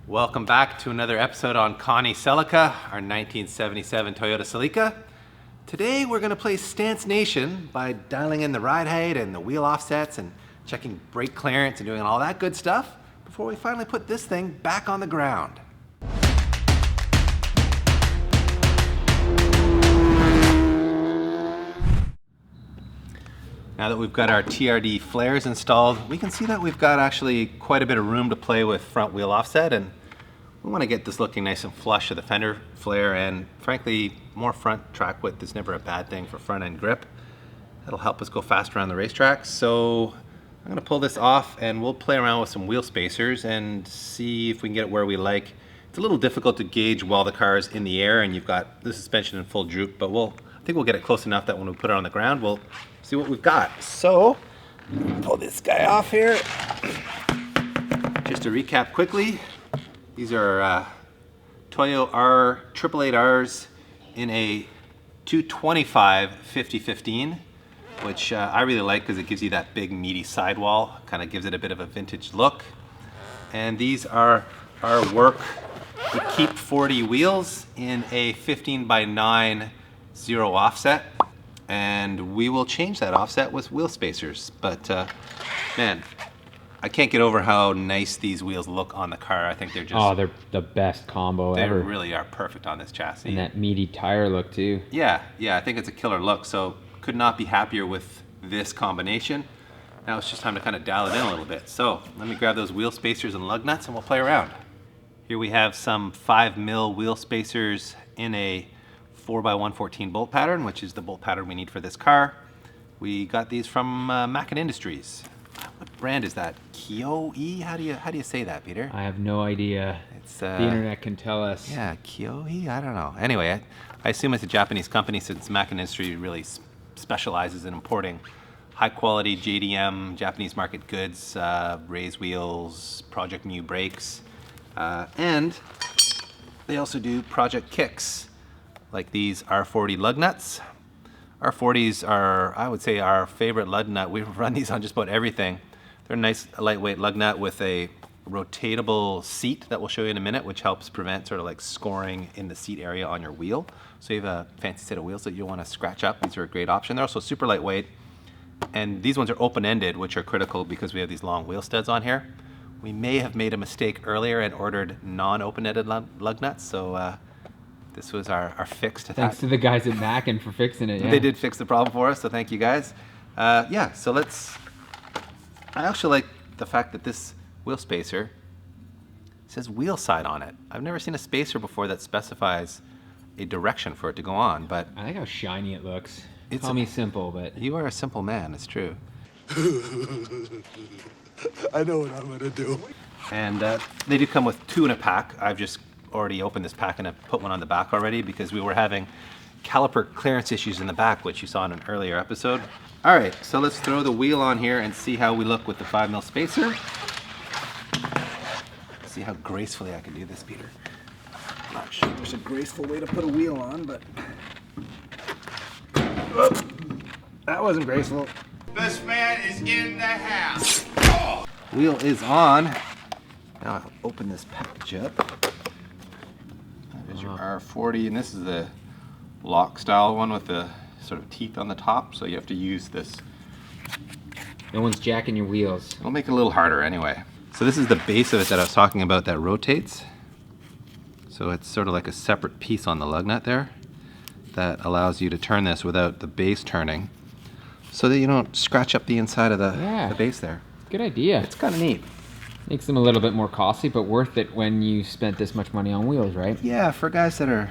Welcome back to another episode on Connie Celica, our 1977 Toyota Celica. Today we're going to play Stance Nation by dialing in the ride height and the wheel offsets and checking brake clearance and doing all that good stuff before we finally put this thing back on the ground. Now that we've got our TRD flares installed, we can see that we've got actually quite a bit of room to play with front wheel offset, and we want to get this looking nice and flush of the fender flare, and frankly, more front track width is never a bad thing for front end grip. That'll help us go faster on the racetrack. So I'm going to pull this off and we'll play around with some wheel spacers and see if we can get it where we like. It's a little difficult to gauge while the car is in the air and you've got the suspension in full droop, but I think we'll get it close enough that when we put it on the ground, we'll see what we've got. So, pull this guy off here. Just to recap quickly, these are Toyo R888Rs in a 225 5015, which I really like because it gives you that big meaty sidewall, kind of gives it a bit of a vintage look. And these are our Work Equip40 wheels in a 15x9 zero offset. And we will change that offset with wheel spacers. But man, I can't get over how nice these wheels look on the car. I think they're just... they're the best combo ever. They really are perfect on this chassis. And that meaty tire look too. Yeah, I think it's a killer look. So could not be happier with this combination. Now it's just time to kind of dial it in a little bit. So let me grab those wheel spacers and lug nuts and we'll play around. Here we have some 5mm wheel spacers in a 4x114 bolt pattern, which is the bolt pattern we need for this car. We got these from Mackin Industries. What brand is that? Kyo-Ei? How do you say that, Peter? I have no idea. It's the internet can tell us. Yeah, Kyo-Ei? I don't know. Anyway, I assume it's a Japanese company since Mackin Industries really specializes in importing high quality JDM, Japanese market goods, raised wheels, Project Mu brakes, and they also do Project Kics, like these R40 lug nuts. R40s are, I would say, our favorite lug nut. We run these on just about everything. They're a nice lightweight lug nut with a rotatable seat that we'll show you in a minute, which helps prevent sort of like scoring in the seat area on your wheel. So you have a fancy set of wheels that you want to scratch up. These are a great option. They're also super lightweight. And these ones are open-ended, which are critical because we have these long wheel studs on here. We may have made a mistake earlier and ordered non-open-ended lug nuts, so this was our fix to that. Thanks to the guys at Mackin for fixing it. Yeah. They did fix the problem for us, so thank you guys. Yeah, so I actually like the fact that this wheel spacer says wheel side on it. I've never seen a spacer before that specifies a direction for it to go on, but I like how shiny it looks. Call me simple, but you are a simple man. It's true. I know what I'm gonna do. And they do come with 2 in a pack. I've just already opened this pack and I've put one on the back already because we were having caliper clearance issues in the back, which you saw in an earlier episode. All right, so let's throw the wheel on here and see how we look with the 5mm spacer. See how gracefully I can do this, Peter. I'm not sure there's a graceful way to put a wheel on, but that wasn't graceful. This man is in the house. Wheel is on. Now I'll open this package up. There's your R40, and this is the lock style one with the sort of teeth on the top, so you have to use this. no one's jacking your wheels. It'll make it a little harder anyway. So this is the base of it that I was talking about that rotates. So it's sort of like a separate piece on the lug nut there that allows you to turn this without the base turning so that you don't scratch up the inside of the base there. Good idea. It's kind of neat. Makes them a little bit more costly, but worth it when you spent this much money on wheels, right? Yeah, for guys that are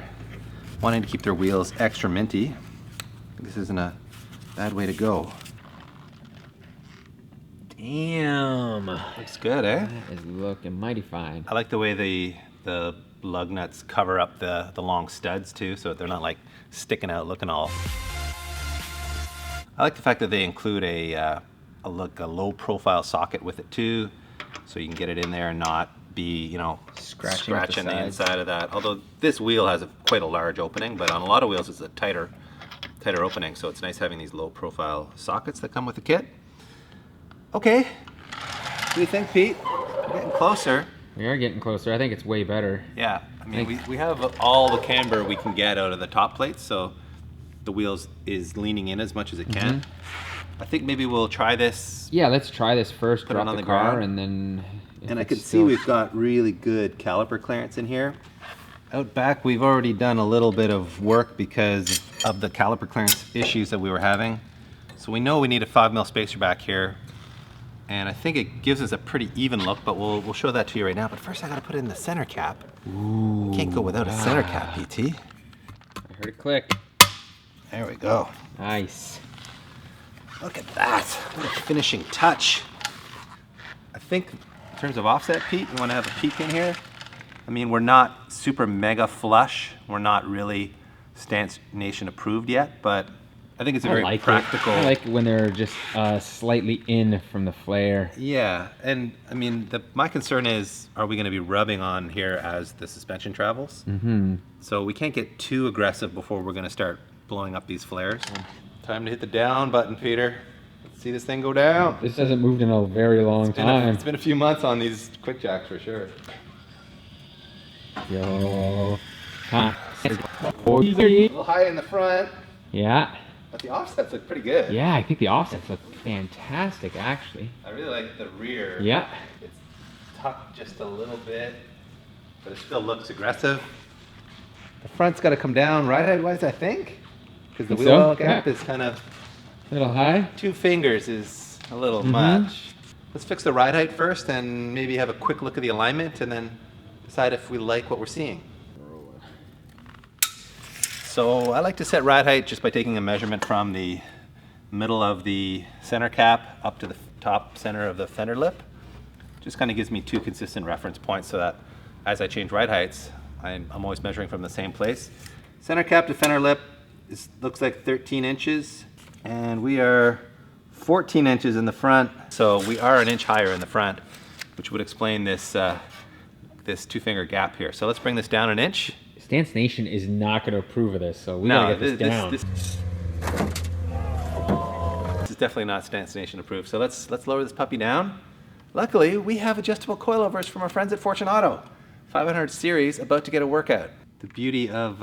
wanting to keep their wheels extra minty, this isn't a bad way to go. Damn. Looks good, eh? That is looking mighty fine. I like the way the lug nuts cover up the long studs too, so they're not like sticking out looking all... I like the fact that they include a low profile socket with it too, so you can get it in there and not be, you know, scratching the inside of that. Although this wheel has quite a large opening, but on a lot of wheels it's a tighter opening, so it's nice having these low profile sockets that come with the kit. Okay, what do you think, Pete? We're getting closer. We are getting closer. I think it's way better. Yeah, I mean, we have all the camber we can get out of the top plates, so the wheels is leaning in as much as it can. I think maybe we'll try this. Yeah, let's try this first. Put it Drop on the the car, ground. and then. And I can see we've got really good caliper clearance in here. Out back, we've already done a little bit of work because of the caliper clearance issues that we were having. So we know we need a 5mm spacer back here. And I think it gives us a pretty even look, but we'll show that to you right now. But first I gotta put in the center cap. Ooh, can't go without a center cap, PT. I heard it click. There we go. Nice. Look at that, what a finishing touch. I think in terms of offset, Pete, you wanna have a peek in here? I mean, we're not super mega flush. We're not really Stance Nation approved yet, but I think it's a very practical. I like it when they're just slightly in from the flare. Yeah, and I mean, my concern is, are we going to be rubbing on here as the suspension travels? Mm-hmm. So we can't get too aggressive before we're going to start blowing up these flares. Time to hit the down button, Peter. Let's see this thing go down. This hasn't moved in a very long time. It's been a few months on these quick jacks for sure. Yo. Huh. A little high in the front. Yeah. But the offsets look pretty good. Yeah, I think the offsets look fantastic, actually. I really like the rear. Yeah. It's tucked just a little bit, but it still looks aggressive. The front's got to come down right headwise, I think, because the wheel well gap is kind of a little high. 2 fingers is a little much. Let's fix the ride height first, and maybe have a quick look at the alignment, and then decide if we like what we're seeing. So I like to set ride height just by taking a measurement from the middle of the center cap up to the top center of the fender lip. Just kind of gives me 2 consistent reference points so that as I change ride heights, I'm always measuring from the same place. Center cap to fender lip looks like 13 inches, and we are 14 inches in the front. So we are an inch higher in the front, which would explain this, this 2-finger gap here. So let's bring this down an inch. Stance Nation is not going to approve of this, so we gotta get this down. This is definitely not Stance Nation approved. So let's lower this puppy down. Luckily, we have adjustable coilovers from our friends at Fortunato. 500 series, about to get a workout. The beauty of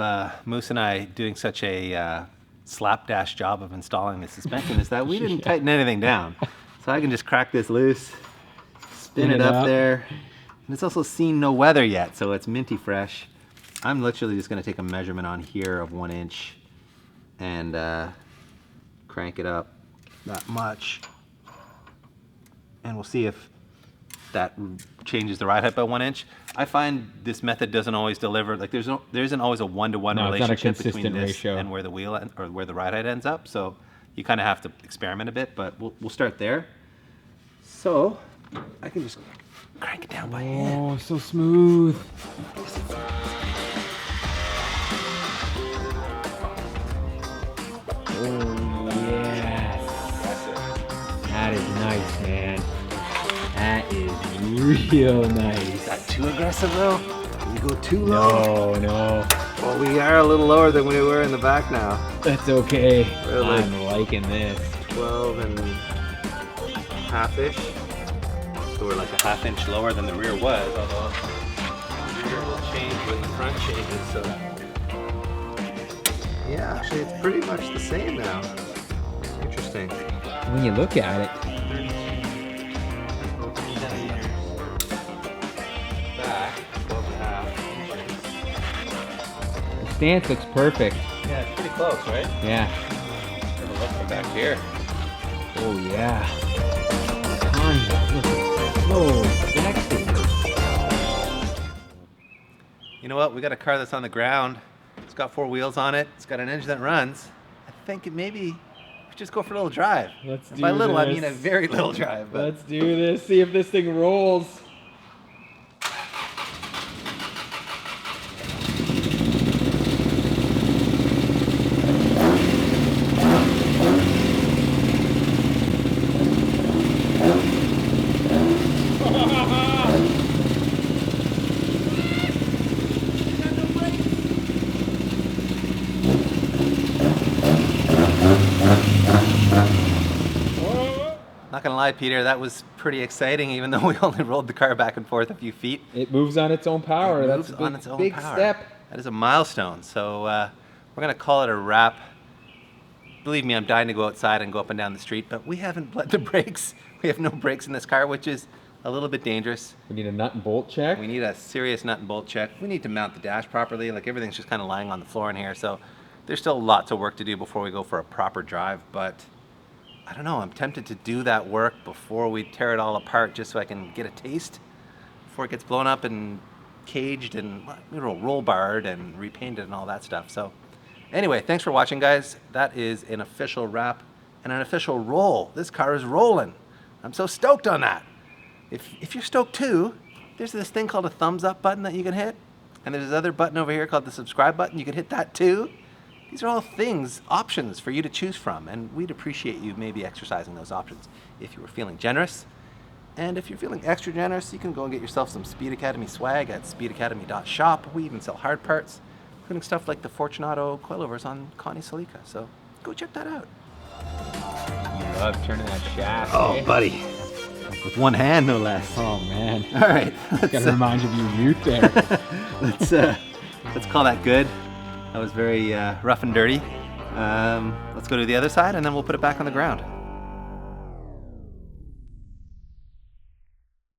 Moose and I doing such a slapdash job of installing the suspension is that we didn't tighten anything down. So I can just crack this loose, spin it up there. And it's also seen no weather yet, so it's minty fresh. I'm literally just going to take a measurement on here of 1 inch and crank it up that much. And we'll see if that changes the ride height by 1 inch. I find this method doesn't always deliver. Like there isn't always a 1-to-1 relationship between this and where the wheel or where the ride height ends up. So you kind of have to experiment a bit, but we'll start there. So I can just crank it down by hand. Oh, so smooth. Oh, yes. That is nice, man. That is real nice. Is that too aggressive though? Can you go too low? No. Well, we are a little lower than we were in the back now. That's okay. Really? I'm liking this. 12 and half-ish. So we're like a ½ inch lower than the rear was, although the rear will change when the front changes, so. Yeah, actually it's pretty much the same now. Interesting. When you look at it, Back, 12.5 inches. the stance looks perfect. Yeah, it's pretty close, right? Yeah. Have a look from back here. Oh, yeah. Connie, look at so sexy. You know what? We got a car that's on the ground. It's got 4 wheels on it. It's got an engine that runs. I think maybe we should just go for a little drive. Let's do By little, I this. mean a very little drive. But Let's do this. See if this thing rolls. Not gonna lie, Peter, that was pretty exciting, even though we only rolled the car back and forth a few feet. It moves on its own power. It That's moves a on its own big power. step. That is a milestone. So we're gonna call it a wrap. Believe me, I'm dying to go outside and go up and down the street, but we haven't bled the brakes. We have no brakes in this car, which is a little bit dangerous. We need a nut and bolt check. We need a serious nut and bolt check. We need to mount the dash properly. Like, everything's just kind of lying on the floor in here. So there's still lots of work to do before we go for a proper drive. But I don't know, I'm tempted to do that work before we tear it all apart, just so I can get a taste before it gets blown up and caged and, you know, roll barred and repainted and all that stuff. So anyway, thanks for watching, guys. That is an official wrap and an official roll. This car is rolling. I'm so stoked on that. If you're stoked too, there's this thing called a thumbs up button that you can hit. And there's this other button over here called the subscribe button. You can hit that too. These are all things, options for you to choose from. And we'd appreciate you maybe exercising those options if you were feeling generous. And if you're feeling extra generous, you can go and get yourself some Speed Academy swag at speedacademy.shop. We even sell hard parts, including stuff like the Fortunato coilovers on Connie Celica. So go check that out. You love turning that shaft. Oh, eh? buddy. With one hand, no less. Oh man. All right. Gotta remind you of your youth there. Let's call that good. That was very rough and dirty. Let's go to the other side, and then we'll put it back on the ground.